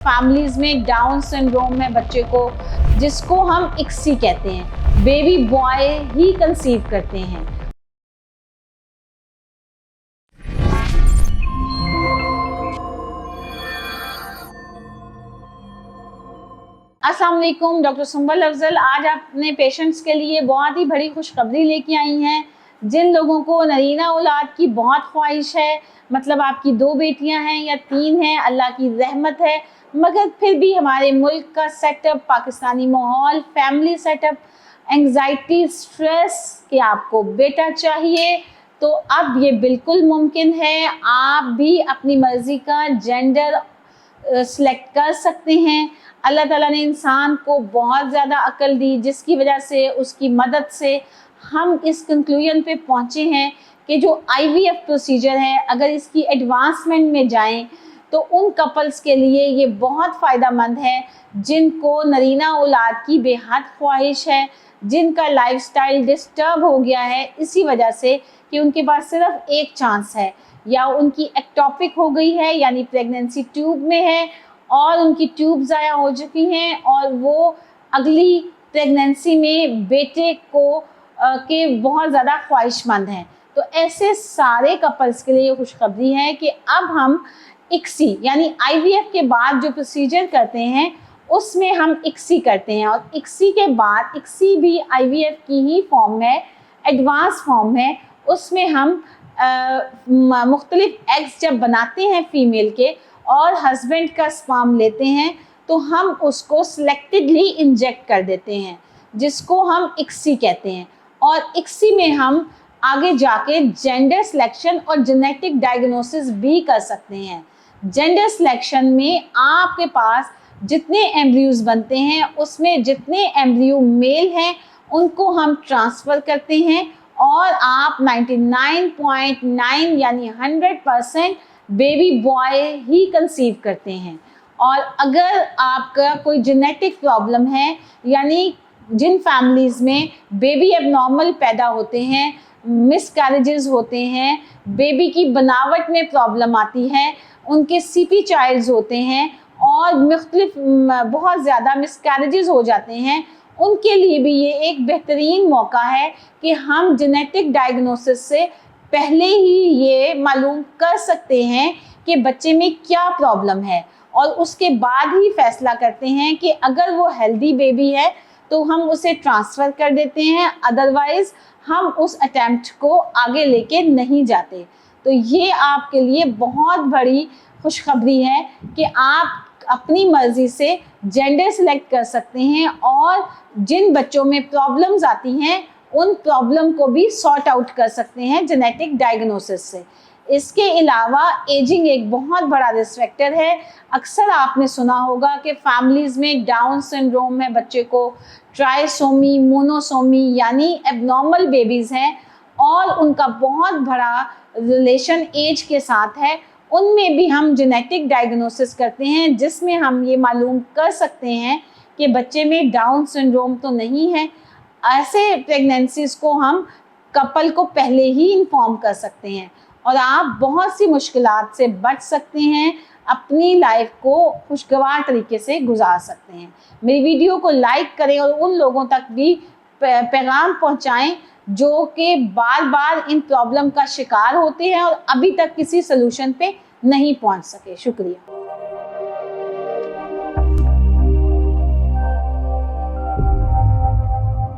Families में down syndrome है बच्चे को, जिसको हम इक्सी कहते हैं, बेबी बॉय ही कंसीव करते हैं। अस्सलाम वालेकुम, डॉक्टर सुंबल अफजल आज अपने पेशेंट्स के लिए बहुत ही बड़ी खुशखबरी लेके आई हैं। जिन लोगों को नरीना औलाद की बहुत ख्वाहिश है, मतलब आपकी 2 बेटियां हैं या 3 हैं, अल्लाह की रहमत है, मगर फिर भी हमारे मुल्क का सेटअप, पाकिस्तानी माहौल, फैमिली सेटअप, एंग्जाइटी, स्ट्रेस कि आपको बेटा चाहिए, तो अब ये बिल्कुल मुमकिन है। आप भी अपनी मर्ज़ी का जेंडर सिलेक्ट कर सकते हैं। अल्लाह ताला ने इंसान को बहुत ज़्यादा अक्ल दी, जिसकी वजह से उसकी मदद से हम इस कंक्लूजन पे पहुँचे हैं कि जो IVF प्रोसीजर है, अगर इसकी एडवांसमेंट में जाएं तो उन कपल्स के लिए ये बहुत फ़ायदेमंद है जिनको नरीना औलाद की बेहद ख्वाहिश है, जिनका लाइफस्टाइल डिस्टर्ब हो गया है इसी वजह से कि उनके पास सिर्फ एक चांस है, या उनकी एक्टोपिक हो गई है यानी प्रेगनेंसी ट्यूब में है और उनकी ट्यूब ज़ाया हो चुकी हैं और वो अगली प्रेगनेंसी में बेटे को के बहुत ज़्यादा ख्वाहिशमंद हैं। तो ऐसे सारे कपल्स के लिए ये खुशखबरी है कि अब हम इक्सी यानी IVF के बाद जो प्रोसीजर करते हैं उसमें हम इक्सी करते हैं, और इक्सी के बाद इक्सी भी IVF की ही फॉर्म है, एडवांस फॉर्म है। उसमें हम मुख्तलिफ एग्स जब बनाते हैं फीमेल के और हस्बैंड का स्पर्म लेते हैं तो हम उसको सिलेक्टेडली इंजेक्ट कर देते हैं, जिसको हम इक्सी कहते हैं। और इक्सी में हम आगे जाके जेंडर सिलेक्शन और जेनेटिक डायग्नोसिस भी कर सकते हैं। जेंडर सिलेक्शन में आपके पास जितने एम्ब्रियोज बनते हैं उसमें जितने एम्ब्रियो मेल हैं उनको हम ट्रांसफ़र करते हैं और आप 99.9 यानी 100% बेबी बॉय ही कंसीव करते हैं। और अगर आपका कोई जेनेटिक प्रॉब्लम है, यानी जिन फैमिलीज़ में बेबी एबनॉर्मल पैदा होते हैं, मिसकैरेजेस होते हैं, बेबी की बनावट में प्रॉब्लम आती है, उनके CP चाइल्ड्स होते हैं और मुख्तलिफ बहुत ज़्यादा मिसकैरेजेस हो जाते हैं, उनके लिए भी ये एक बेहतरीन मौका है कि हम जेनेटिक डायग्नोसिस से पहले ही ये मालूम कर सकते हैं कि बच्चे में क्या प्रॉब्लम है, और उसके बाद ही फैसला करते हैं कि अगर वो हेल्दी बेबी है तो हम उसे ट्रांसफ़र कर देते हैं, अदरवाइज़ हम उस अटैम्प्ट को आगे लेके नहीं जाते। तो ये आपके लिए बहुत बड़ी खुशखबरी है कि आप अपनी मर्ज़ी से जेंडर सिलेक्ट कर सकते हैं और जिन बच्चों में प्रॉब्लम्स आती हैं उन प्रॉब्लम को भी सॉर्ट आउट कर सकते हैं जेनेटिक डायग्नोसिस से। इसके अलावा एजिंग एक बहुत बड़ा रिस्क फैक्टर है। अक्सर आपने सुना होगा कि फैमिलीज़ में डाउन सिंड्रोम है बच्चे को, ट्राइसोमी, मोनोसोमी यानी एबनॉर्मल बेबीज़ हैं और उनका बहुत बड़ा रिलेशन एज के साथ है, उनमें भी हम जेनेटिक डायग्नोसिस करते हैं जिसमें हम ये मालूम कर सकते हैं कि बच्चे में डाउन सिंड्रोम तो नहीं है। ऐसे प्रेगनेंसीज़ को हम कपल को पहले ही इन्फॉर्म कर सकते हैं और आप बहुत सी मुश्किलात से बच सकते हैं, अपनी लाइफ को खुशगवार तरीके से गुजार सकते हैं। मेरी वीडियो को लाइक करें और उन लोगों तक भी पैगाम पहुंचाएं जो कि बार बार इन प्रॉब्लम का शिकार होते हैं और अभी तक किसी सलूशन पे नहीं पहुंच सके। शुक्रिया।